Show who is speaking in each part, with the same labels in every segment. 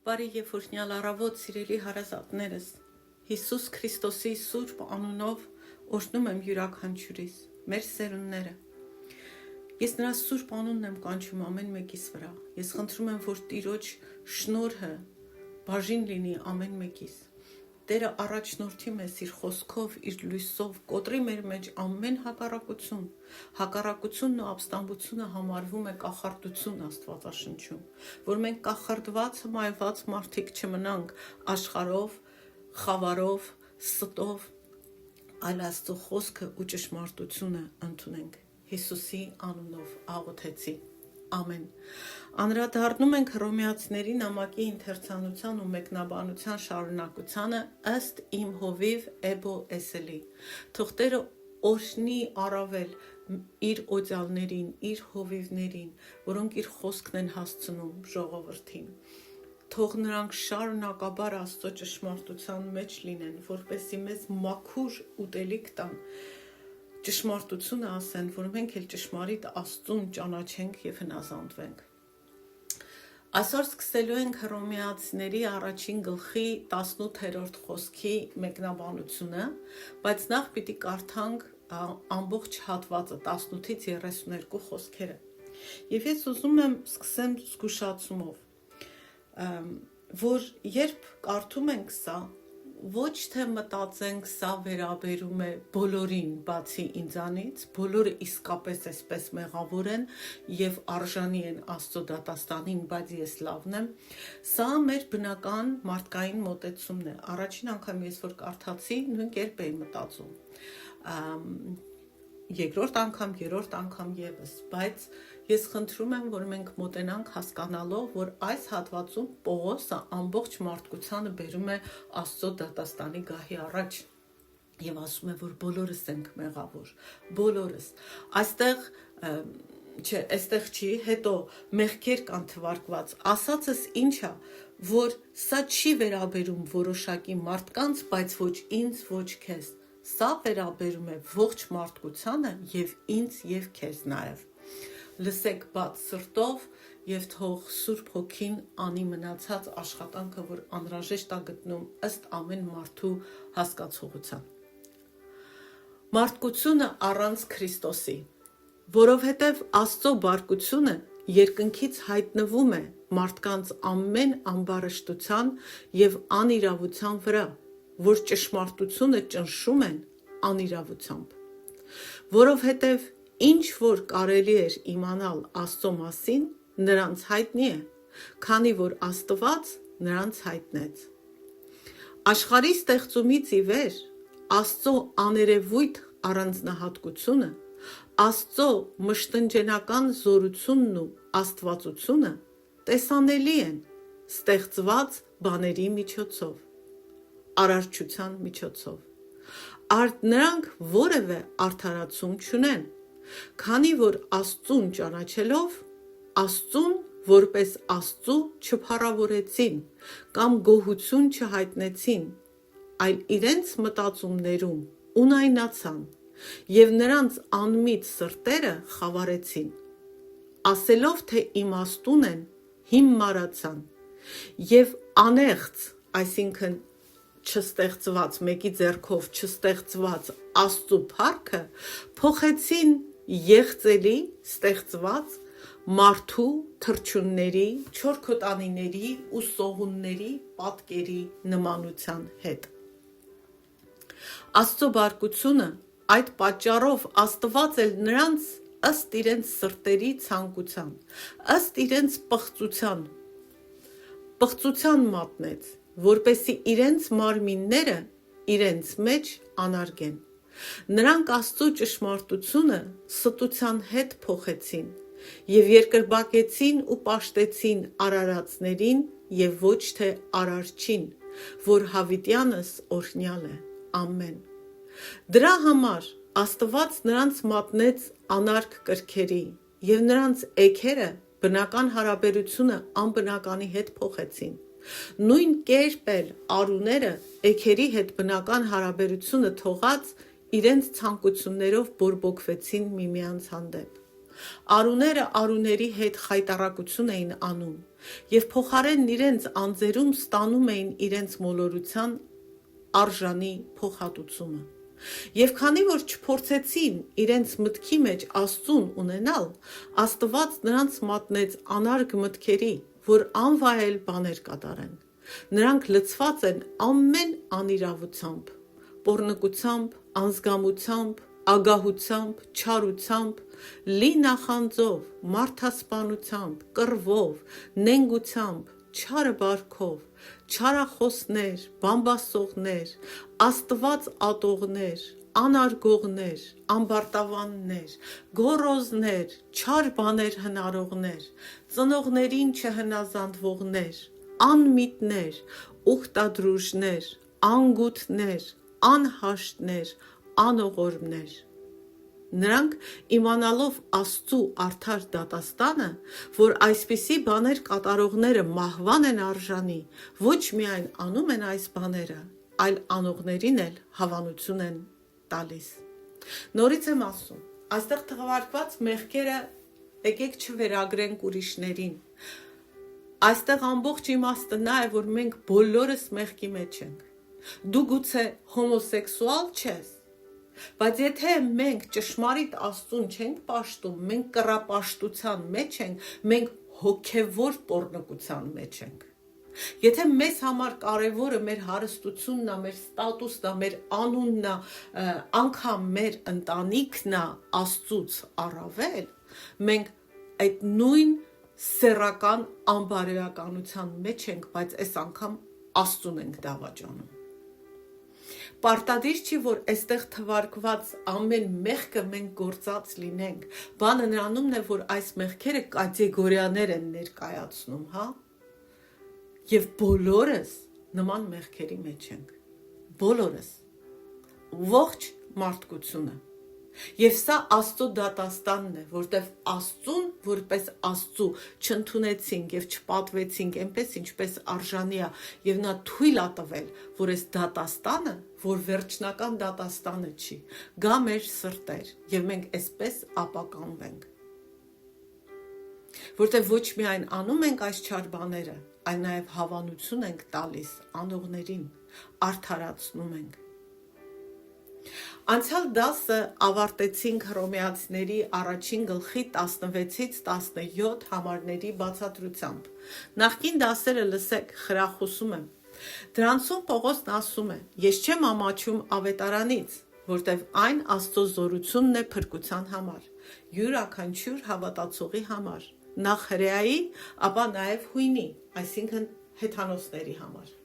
Speaker 1: Բարի եւ օրհնյալ առավոտ, սիրելի հարազատներս, Հիսուս Քրիստոսի սուրբ անունով օրհնում եմ յուրաքանչյուրիս, մեր սերունդները։ Ես նրա սուրբ անունն եմ կանչում ամեն մեկիս վրա։ Ես խնդրում եմ, որ Տիրոջ շնորհը բաժին լինի ամեն մեկիս։ Տերը առաջնորդի մեզ իր խոսքով, իր լույսով, կոտրի մեր մեջ ամեն հակառակություն։ Հակառակությունն ու ապստամբությունը համարվում է կախարդություն Աստվածաշնչում, որ մենք կախարդված, հմայված մարդիկ չմնանք աշխարհով, խավարով, ստով, այլ Աստծո խոսքը ու ճշմարտությունը ընդունենք։ Հիսուսի անունով աղոթեցի։ Ամեն։ Անդրադառնում ենք Հռոմեացիների նամակի ընթերցանության ու մեկնաբանության շարունակությանը ըստ իմ հովիվ Էբո Էսելի։ Թող Տերը օրհնի առավել իր օծյալներին, իր հովիվներին, որոնք իր խոսքն են հասցնում ժողովրդին։ Թող նրանք շարունակաբար Աստծո ճշմարտության մեջ լինեն, որպեսզի մեզ մաքուր ուտելիք տան, ճշմարտությունը ասեն, որ մենք էլ ճշմարիտ Աստծուն ճանաչենք եւ հնազանդվենք։ Այսօր սկսելու ենք Հռոմեացիների առաջին գլխի 18-րդ խոսքի մեկնաբանությունը, բայց նախ պիտի կարդանք ամբողջ հատվածը 18-ից 32 խոսքերը։ Եվ ես ուզում եմ սկսեմ զգուշացումով, որ երբ կարդում ենք սա, ոչ թե մտածենք սա վերաբերում է բոլորին բացի ինձանից, բոլորը իսկապես այսպես մեղավոր են եւ արժանի են Աստծո դատաստանին, բայց ես լավն եմ, սա մեր բնական մարդկային մոտեցումն է։ Առաջին անգամ ես որ կարդացի, նույն կերպ էի մտածում։ Երկրորդ անգամ, երրորդ անգամ եւս, բայց ես խնդրում եմ, որ մենք մոտենանք հասկանալով, որ այս հատվածում Պողոսը ամբողջ մարդկությանը բերում է Աստծո դատաստանի գահի առաջ եւ ասում է, որ բոլորս ենք մեղավոր, բոլորս։ Այստեղ չի, հետո մեղքեր կան թվարկված, ասածս ինչ է, որ սա չի վերաբերում որոշակի մարդկանց, բայց ոչ ինձ, ոչ քեզ։ Սա վերաբերում է ողջ մարդկությանը եւ ինձ եւ քեզ նաեւ։ Լսեք բաց սրտով եւ թող Սուրբ Հոգին անի մնացած աշխատանքը, որ անհրաժեշտ է գտնում ըստ ամեն մարդու հասկացողության։ Մարդկությունը առանց Քրիստոսի, որովհետեւ Աստծո բարկությունը երկնքից հայտնվում է մարդկանց ամեն ամբարշտության եւ անիրավության վրա, որ ճշմարտությունը ճնշում են անիրավությամբ, որովհետև ինչ որ կարելի էր իմանալ Աստծո մասին, նրանց հայտնի է, քանի որ Աստված նրանց հայտնեց։ Աշխարհի ստեղծումից ի վեր Աստծո աներևույթ առանձնահատկությունը, Աստծո մշտնջենական զորությունն ու աստվածությունը տեսանելի են ստեղծված բաների միջոցով, արարչության միջոցով, արդ նրանք որևէ արդարացում չունեն, քանի որ Աստծուն ճանաչելով, Աստծուն որպես Աստծու չփառավորեցին կամ գոհություն չհայտնեցին, այլ իրենց մտածումներում ունայնացան եւ նրանց անմիտ սրտերը խավարեցին, ասելով թե իմաստուն են, հիմարացան եւ անեղծ, այսինքն չստեղծված, մեկի ձեռքով չստեղծված Աստծո փառքը փոխեցին եղծելի ստեղծված մարդու թռչունների, չորքոտանիների ու սողունների պատկերի նմանության հետ։ Աստծո բարկությունը այդ պատճառով Աստված էլ նրանց ըստ իրենց սրտերի ցանկության, ըստ իրենց պղծության մատնեց, որպեսզի իրենց մարմինները իրենց մեջ անարգեն։ Նրանք Աստծո ճշմարտությունը ստության հետ փոխեցին եւ երկրբակեցին ու պաշտեցին արարածներին եւ ոչ թե արարչին, որ հավիտյանս օրհնյալ է։ Ամեն։ Դրա համար Աստված նրանց մատնեց անարգ կրքերի եւ նրանց էգերը բնական հարաբերությունը անբնականի հետ փոխեցին։ Նույն կերպ էլ արուները էգերի հետ բնական հարաբերությունը թողած իրենց ցանկություններով բորբոքվեցին միմյանց հանդեպ։ Արուները արուների հետ խայտառակություն էին անում եւ փոխարեն իրենց անձերում ստանում էին իրենց մոլորության արժանի փոխհատուցումը։ Եվ քանի որ չփորձեցին իրենց մտքի մեջ Աստծուն ունենալ, Աստված նրանց մատնեց անարգ մտքերի, որ անվայել բաներ կատարեն։ Նրանք լցված են ամեն անիրավությամբ, պոռնկությամբ, անզգամությամբ, ագահությամբ, չարությամբ, լի նախանձով, մարդասպանությամբ, կռվով, նենգությամբ, չարը բարքով, չարախոսներ, բամբասողներ, Աստված ատողներ, անարգողներ, ամբարտավաններ, գոռոզներ, չար բաներ հնարողներ, ծնողներին չհնազանդվողներ, անմիտներ, ուխտադրուժներ, անգութներ, անհաշտներ, անողորմներ։ Նրանք իմանալով Աստծու արդար դատաստանը, որ այսպիսի բաներ կատարողները մահվան են արժանի, ոչ միայն անում են այս բաները, այլ անողներին էլ հավանություն են տալիս։ Նորից եմ ասում, այստեղ թվարկված մեղքերը եկեք չվերագրենք ուրիշներին։ Այստեղ ամբողջ իմաստը նա է, որ մենք բոլորս մեղքի մեջ ենք։ Դու գուցե հոմոսեքսուալ չես, բայց եթե մենք ճշմարիտ Աստծուն չենք պաշտում, մենք կռապաշտության մեջ ենք, մենք հոգևոր պոռնկության մեջ ենք։ Եթե մեզ համար կարևորը մեր հարստությունն է, մեր ստատուսն է, մեր անունն է, անգամ մեր ընտանիքն է Աստծուց առավել, մենք այդ նույն սեռական անբարոյականության մեջ ենք, բայց այս անգամ Աստծուն ենք դավաճանում։ Պարտադիր չի, որ այստեղ թվարկված ամեն մեղքը մենք գործած լինենք, բանը նրանումն է, որ այս մեղքերը կատեգորիաներ են ներկայացնում, հա? Եվ բոլորս նման մեղքերի մեջ ենք, բոլորս, ողջ մարդկությունը։ Եվ սա Աստծո դատաստանն է, որտեվ Աստծուն, որպես Աստծու չընդունեցինք եւ չպատվեցինք այնպես, ինչպես արժանի է, եւ նա թույլ է տվել, որ այս դատաստանը, որ վերջնական դատաստանը չի, գա մեր սրտեր եւ մենք այսպես ապականվենք։ Որտեվ ոչ միայն անում ենք այս չար բաները, այլ նաեւ հավանություն ենք տալիս անողներին, արդարացնում ենք։ Անցյալ դասը ավարտեցինք Հռոմեացիների առաջին գլխի 16-ից 17 համարների բացատրությամբ։ Նախկին դասերը լսեք, խրախուսում եմ։ Դրանցում Պողոսն ասում է. «Ես չեմ ամաչում ավետարանից, որտև այն Աստծո զորությունն է փրկության համար, յուրաքանչյուր հավատացողի համար, նախ հրեայի, ապա նաև հույնի, այսինքն հեթանոսների համար»։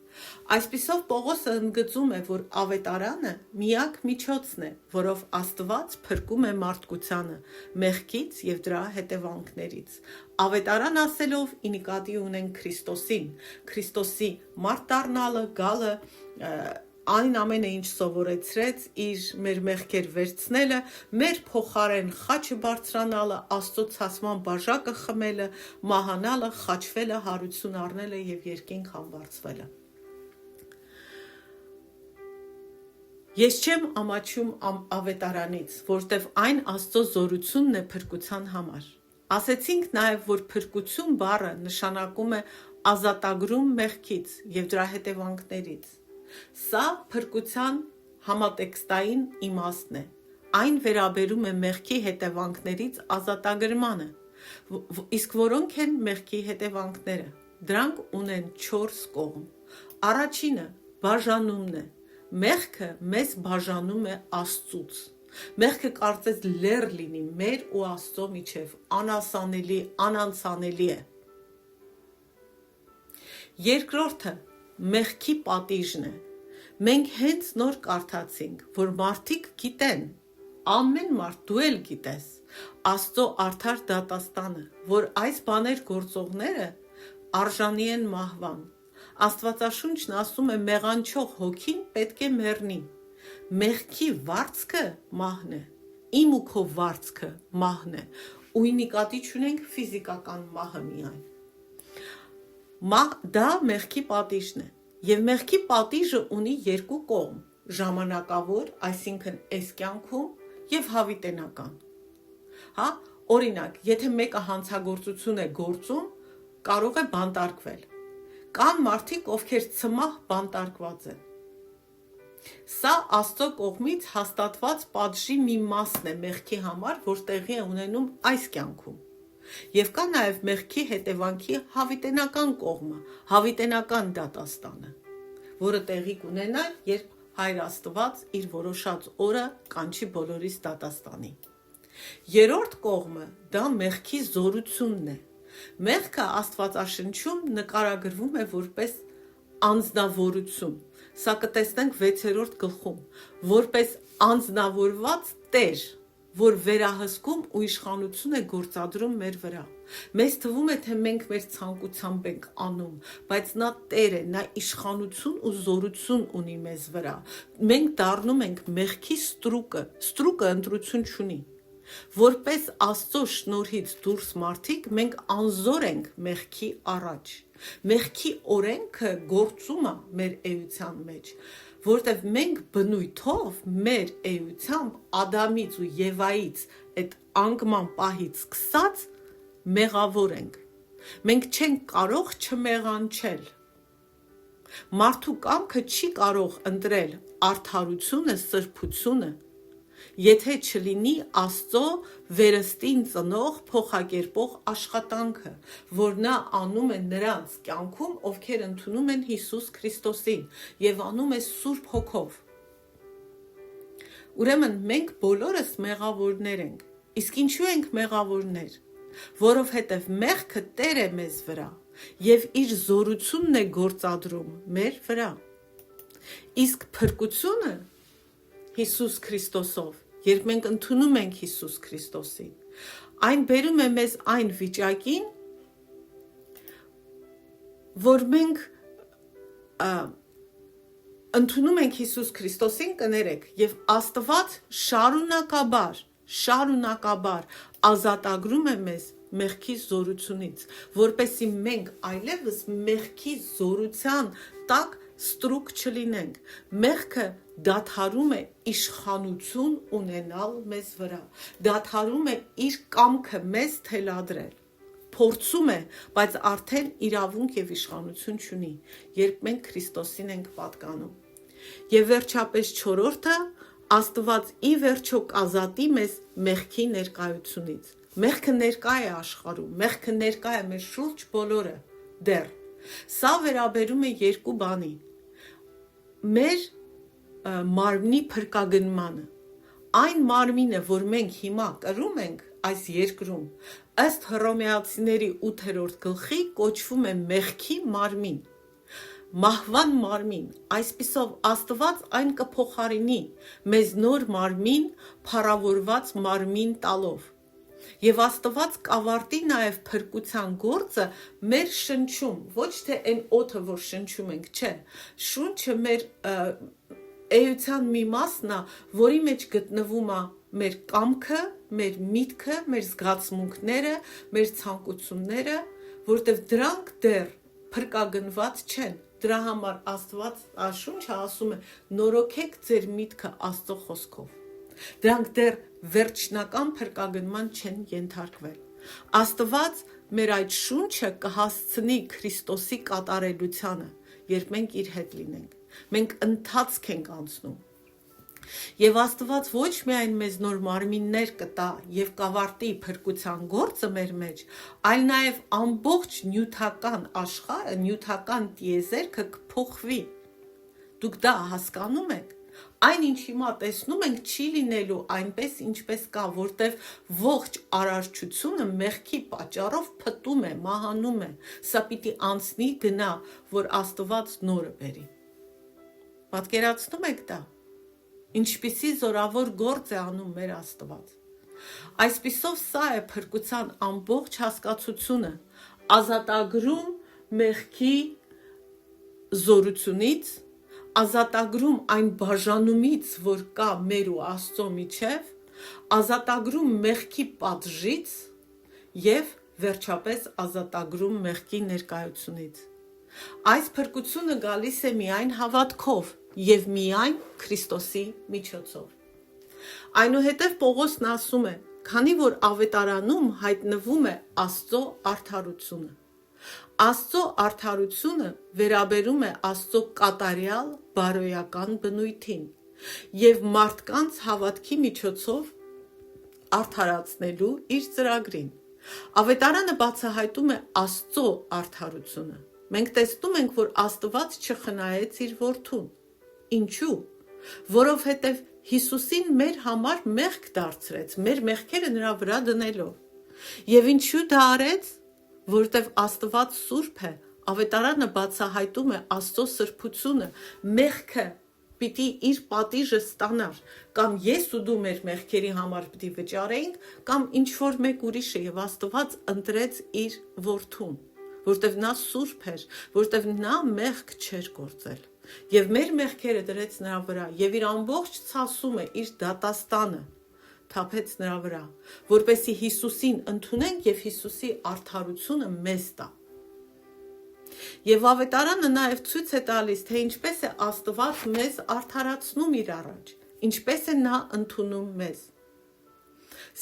Speaker 1: Այսպիսով Պողոսը ընդգծում է, որ ավետարանը միակ միջոցն է, որով Աստված փրկում է մարդկությանը մեղքից եւ դրա հետևանքներից։ Ավետարան ասելով ի նկատի ունենք Քրիստոսին, Քրիստոսի մարդ դառնալը, գալը, այն ամենը, ինչ սովորեցրեց, իր մեր մեղքեր վերցնելը, մեր փոխարեն խաչը բարձրանալը, Աստծո ցասման բաժակը խմելը, մահանալը, խաչվելը, հարություն առնելը եւ երկինք համբարձվելը։ Ես չեմ ամաչում ավետարանից, որտև այն Աստծո զորությունն է փրկության համար։ Ասեցինք նաև, որ փրկություն բառը նշանակում է ազատագրում մեղքից եւ դրա հետևանքներից։ Սա փրկության համատեքստային իմաստն է։ Այն վերաբերում է մեղքի հետևանքներից ազատագրմանը։ Իսկ որոնք են մեղքի հետևանքները։ Դրանք ունեն 4 կողմ։ Առաջինը բաժանումն է։ Մեղքը մեզ բաժանում է Աստծուց։ Մեղքը կարծես լեռ լինի մեր ու Աստծո միջև, անասանելի, անանցանելի է։ Երկրորդը մեղքի պատիժն է։ Մենք հենց նոր կարդացինք, որ մարդիկ գիտեն, ամեն մարդ դու էլ գիտես, Աստծո արդար դատաստանը, որ այս բաներ գործողները արժանի են մահվան։ Աստվածաշունչն ասում է մեղանչող հոգին պետք է մեռնի։ Մեղքի վարձքը մահն է։ Իմ ու քո վարձքը մահն է։ Ու նկատի չունենք ֆիզիկական մահը միայն։ Դա մեղքի պատիժն է։ Եվ մեղքի պատիժը ունի 2 կողմ՝ ժամանակավոր, այսինքն այս կյանքում, եւ հավիտենական։ Հա, օրինակ, եթե մեկը հանցագործություն է գործում, կարող է բանտարկվել։ Կան մարդիկ, ովքեր ցմահ բանտարկված են։ Սա Աստծո կողմից հաստատված պատժի մի մասն է մեղքի համար, որ տեղի է ունենում այս կյանքում։ Եվ կա նաև մեղքի հետևանքի հավիտենական կողմը, հավիտենական դատաստանը, որը տեղի կունենա, երբ Հայր Աստված իր որոշած օրը կանչի բոլորիս դատաստանի։ Երրորդ կողմը դա մեղքի զորությունն է։ Մեղքը Աստվածաշնչում նկարագրվում է որպես անձնավորություն։ Սա կտեսնենք 6-րդ գլխում, որպես անձնավորված Տեր, որ վերահսկում ու իշխանություն է գործադրում մեր վրա։ Մեզ թվում է, թե մենք մեր ցանկությամբ ենք անում, բայց նա Տեր է, նա իշխանություն ու զորություն ունի մեզ վրա։ Մենք դառնում ենք մեղքի ստրուկը ընտրություն չունի։ Որպես Աստծո շնորհից դուրս մարդիկ մենք անզոր ենք մեղքի առաջ։ Մեղքի օրենքը գործում է մեր էության մեջ, որտեղ մենք բնույթով մեր էությամբ Ադամից ու Եվայից այդ անկման պահից սկսած մեղավոր ենք։ Մենք չենք կարող չմեղանչել։ Մարդու կամքը չի կարող ընտրել արդարությունը, սրբությունը, եթե չլինի Աստծո վերստին ծնող, փոխակերպող աշխատանքը, որ նա անում է նրանց կյանքում, ովքեր ընդունում են Հիսուս Քրիստոսին եւ անում է Սուրբ Հոգով։ Ուրեմն մենք բոլորս մեղավորներ ենք։ Իսկ ինչու ենք մեղավորներ։ Որովհետև մեղքը Տեր է մեզ վրա եւ իր զորությունն է գործադրում մեր վրա։ Իսկ փրկությունը Հիսուս Քրիստոսով, երբ մենք ընդունում ենք Հիսուս Քրիստոսին, այն բերում է մեզ այն վիճակին, որ մենք ընդունում ենք Հիսուս Քրիստոսին, կներեք, եւ Աստված շարունակաբար ազատագրում է մեզ մեղքի զորությունից, որպեսզի մենք այլևս մեղքի զորության տակ ստրուկ չլինենք։ Մեղքը դադարում է իշխանություն ունենալ մեզ վրա, դադարում է իր կամքը մեզ թելադրել, փորձում է, բայց արդեն իրավունք եւ իշխանություն չունի, երբ մենք Քրիստոսին ենք պատկանում։ Եվ վերջապես չորրորդը, Աստված ի վերջո կազատի մեզ մեղքի ներկայությունից։ Մեղքը ներկա է աշխարհում, մեղքը ներկա է մեր շուրջ բոլորը դեռ։ Սա վերաբերում է երկու բանի։ Մեր մարմնի փրկագնմանը։ Այն մարմինը, որ մենք հիմա կրում ենք այս երկրում, ըստ Հռոմեացիների 8-րդ գլխի կոչվում է մեղքի մարմին։ Մահվան մարմին, այսպիսով Աստված այն կփոխարինի մեզ նոր մարմին, փառավորված մարմին տալով։ Եվ Աստված կավարտի նաև փրկության գործը մեր շնչում, ոչ թե այն օդը, որ շնչում ենք, չէ։ Շունչը մեր էության մի մասն է, որի մեջ գտնվում է մեր կամքը, մեր միտքը, մեր զգացմունքները, մեր ցանկությունները, որտեղ դրանք դեռ փրկագնված չեն։ Դրա համար Աստված շունչը ասում է. նորոգեք ձեր միտքը Աստծո խոսքով։ Դրանք դեռ վերջնական փրկագնման չեն ենթարկվել։ Աստված մեր այդ շունչը կհասցնի Քրիստոսի կատարելությանը, երբ մենք իր հետ լինենք։ Մենք ընթացք ենք անցնում։ Եվ Աստված ոչ միայն մեզ նոր մարմիններ կտա եւ կավարտի փրկության գործը մեր մեջ, այլ նաեւ ամբողջ նյութական աշխարհը, նյութական տիեզերքը կփոխվի։ Դուք դա հասկանում եք։ Այն ինչ հիմա տեսնում ենք չի լինելու այնպես ինչպես կա, որտեվ ողջ արարչությունը մեղքի պատճառով փտում է, մահանում է։ Սա պիտի անցնի գնա, որ Աստված նորը բերի։ Պատկերացնում եք դա։ Ինչպիսի զորավոր գործ է անում մեր Աստված։ Այսպիսով սա է փրկության ամբողջ հասկացությունը, ազատագրում մեղքի զորությունից, ազատագրում այն բաժանումից, որ կա մեր ու Աստծո միջև, ազատագրում մեղքի պատժից եւ վերջապես ազատագրում մեղքի ներկայությունից։ Այս փրկությունը գալիս է միայն հավատքով եւ միայն Քրիստոսի միջոցով։ Այնուհետև Պողոսն ասում է, քանի որ ավետարանում հայտնվում է Աստծո արդարությունը, Աստծո արդարությունը վերաբերում է Աստծո կատարյալ բարոյական բնույթին եւ մարդկանց հավատքի միջոցով արդարացնելու իր ծրագրին։ Ավետարանը բացահայտում է Աստծո արդարությունը։ Մենք տեսնում ենք, որ Աստված չխնայեց իր որդուն։ Ինչու՞։ Որովհետև Հիսուսին մեր համար մեղք դարձրեց, մեր մեղքերը նրա վրա դնելով։ Եվ ինչու դա արեց։ Որովհետև Աստված սուրբ է, ավետարանը բացահայտում է Աստծո սրբությունը, մեղքը պիտի իր պատիժը ստանար, կամ ես ու դու մեր մեղքերի համար պիտի վճարեինք, կամ ինչ որ մեկ ուրիշը, եւ Աստված ընտրեց իր որդուն, որովհետև նա սուրբ էր, որովհետև նա մեղք չէր գործել, եւ մեր մեղքերը դրեց նրա վրա, եւ իր ամբողջ ցասումը, իր դատաստանը թափեց նրա վրա, որպեսզի Հիսուսին ընդունենք եւ Հիսուսի արդարությունը մեզ տա։ Եվ ավետարանը նաև ցույց է տալիս, թե ինչպես է Աստված մեզ արդարացնում իր առաջ, ինչպես է նա ընդունում մեզ։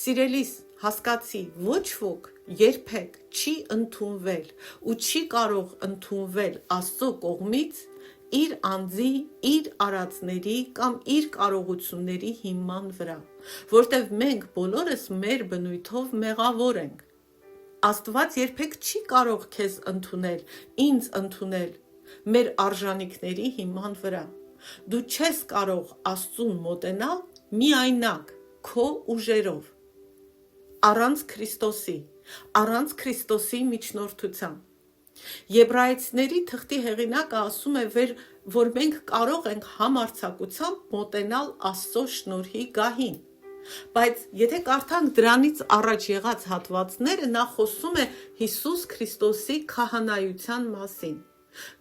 Speaker 1: Սիրելիս, հասկացի, ոչ ոք երբեք չի ընդունվել ու չի կարող ընդունվել Աստծո կողմից իր անձի, իր արածների կամ իր կարողությունների հիման վրա, որտեղ մենք բոլորս մեր բնույթով մեղավոր ենք։ Աստված երբեք չի կարող քեզ ընդունել, ինձ ընդունել մեր արժանինքների հիման վրա։ Դու չես կարող Աստծուն մոտենալ միայնակ քո ուժերով, առանց Քրիստոսի միջնորդության։ Եբրայեցիների թղթի հեղինակը ասում է, որ մենք կարող ենք համարձակությամբ մոտենալ Աստծո շնորհի գահին։ Բայց եթե կարդանք դրանից առաջ եղած հատվածները, նա խոսում է Հիսուս Քրիստոսի քահանայության մասին։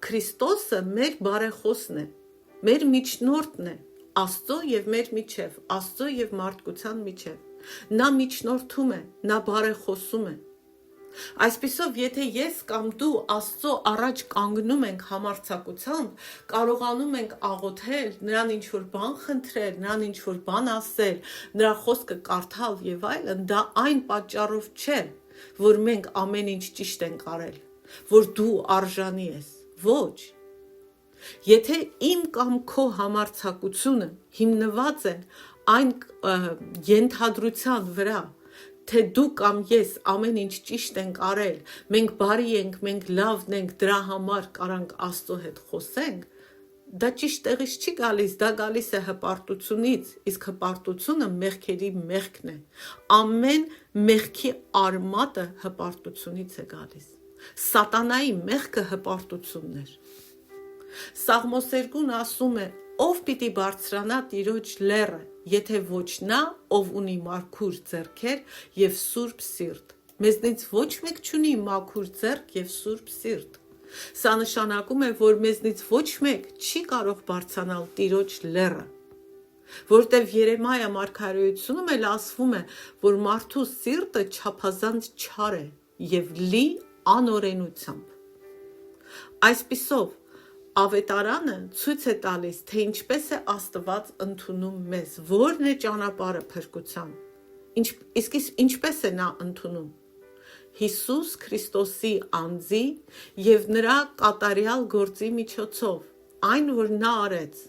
Speaker 1: Քրիստոսը մեր բարեխոսն է, մեր միջնորդն է Աստծո եւ մեր միջև, Աստծո եւ մարդկության միջև։ Նա միջնորդում է, նա բարեխոսում է։ Այսպիսով, եթե ես կամ դու Աստծո առաջ կանգնում ենք համարձակությամբ, կարողանում ենք աղոթել, նրան ինչ-որ բան խնդրել, նրան ինչ-որ բան ասել, նրա խոսքը կարդալ եւ այլն, դա այն պատճառով չէ, որ մենք ամեն ինչ ճիշտ ենք արել, որ դու արժանի ես, ոչ։ Եթե իմ կամ քո համարձակությունը հիմնված է այն ենթադրության վրա, թե դու կամ ես ամեն ինչ ճիշտ ենք արել, մենք բարի ենք, մենք լավն ենք, դրա համար կարանք Աստծո հետ խոսենք, դա ճիշտ տեղից չի գալիս, դա գալիս է հպարտությունից, իսկ հպարտությունը մեղքերի մեղքն է։ Ամեն մեղքի արմատը հպարտությունից է գալիս։ Սատանայի մեղքը հպարտությունն էր։ Սաղմոս 2-ն ասում է. ով պիտի բարձրանա Տիրոջ լեռը, եթե ոչ նա, ով ունի մաքուր ձեռքեր եւ սուրբ սիրտ։ Մեզնից ոչ մեկ չունի մաքուր ձեռք եւ սուրբ սիրտ։ Սա նշանակում է, որ մեզնից ոչ մեկ չի կարող բարձրանալ Տիրոջ լեռը, որտեղ Երեմիա մարգարեությունում էլ ասվում է, որ մարդու սիրտը չափազանց չար է եւ լի անօրենությամբ։ Այսպիսով, ավետարանը ցույց է տալիս, թե ինչպես է Աստված ընդունում մեզ, որն է ճանապարհը փրկության, իսկ ինչպես է նա ընդունում։ Հիսուս Քրիստոսի անձի եւ նրա կատարյալ գործի միջոցով, այն որ նա արեց,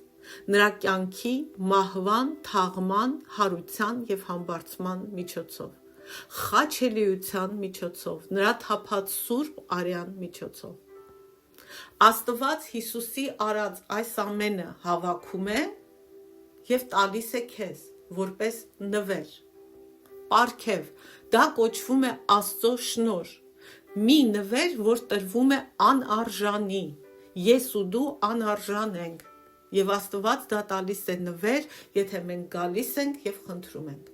Speaker 1: նրա կյանքի, մահվան, թաղման, հարության եւ համբարձման միջոցով, խաչելիության միջոցով, նրա թափած սուրբ արյան միջոցով։ Աստված Հիսուսի արած այս ամենը հավաքում է եւ տալիս է քեզ որպես նվեր, պարգև, դա կոչվում է Աստծո շնորհ, մի նվեր, որ տրվում է անարժանի, ես ու դու անարժան ենք, եւ Աստված դա տալիս է նվեր, եթե մենք գալիս ենք եւ խնդրում ենք։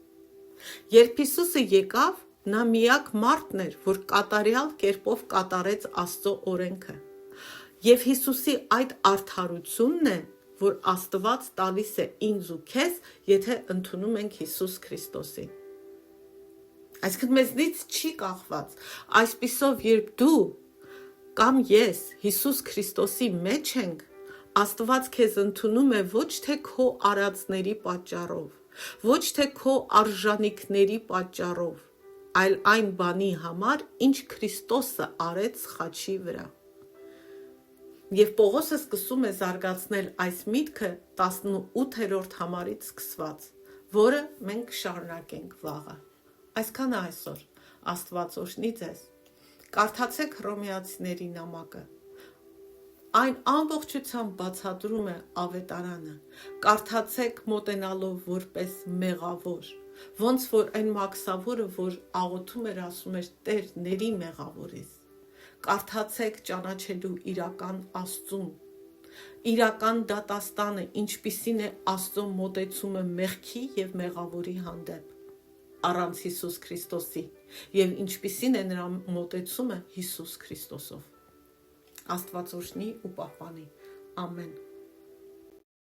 Speaker 1: Երբ Հիսուսը եկավ, նա միակ մարդն էր, որ կատարյալ կերպով կատարեց Աստծո օրենքը։ Եվ Հիսուսի այդ արդարությունն է, որ Աստված տալիս է ինձ ու քեզ, եթե ընդունում ենք Հիսուս Քրիստոսին։ Այսինքն մեզնից չի կախված։ Այսպիսով, երբ դու կամ ես Հիսուս Քրիստոսի մեջ ենք, Աստված քեզ ընդունում է ոչ թե քո արածների պատճառով, ոչ թե քո արժանինքների պատճառով, այլ այն բանի համար, ինչ Քրիստոսը արեց խաչի վրա։ Եվ Պողոսը սկսում է զարգացնել այս միտքը 18-րդ համարից սկսված, որը մենք կշարունակենք վաղը։ Այսքանը այսօր, Աստված օրհնի ձեզ։ Կարդացեք Հռոմեացիների նամակը։ Այն ամբողջությամբ բացատրում է ավետարանը։ Կարդացեք մոտենալով որպես մեղավոր, ոնց որ այն մաքսավորը, որ աղոթում էր, ասում էր Տեր, ների մեղավորես։ Կարդացեք ճանաչելու իրական Աստծուն, իրական դատաստանը, ինչպիսին է Աստծո մոտեցումը մեղքի եւ մեղավորի հանդեպ առանց Հիսուս Քրիստոսի եւ ինչպիսին է նրա մոտեցումը Հիսուս Քրիստոսով։ Աստված օրհնի ու պահպանի։ Ամեն։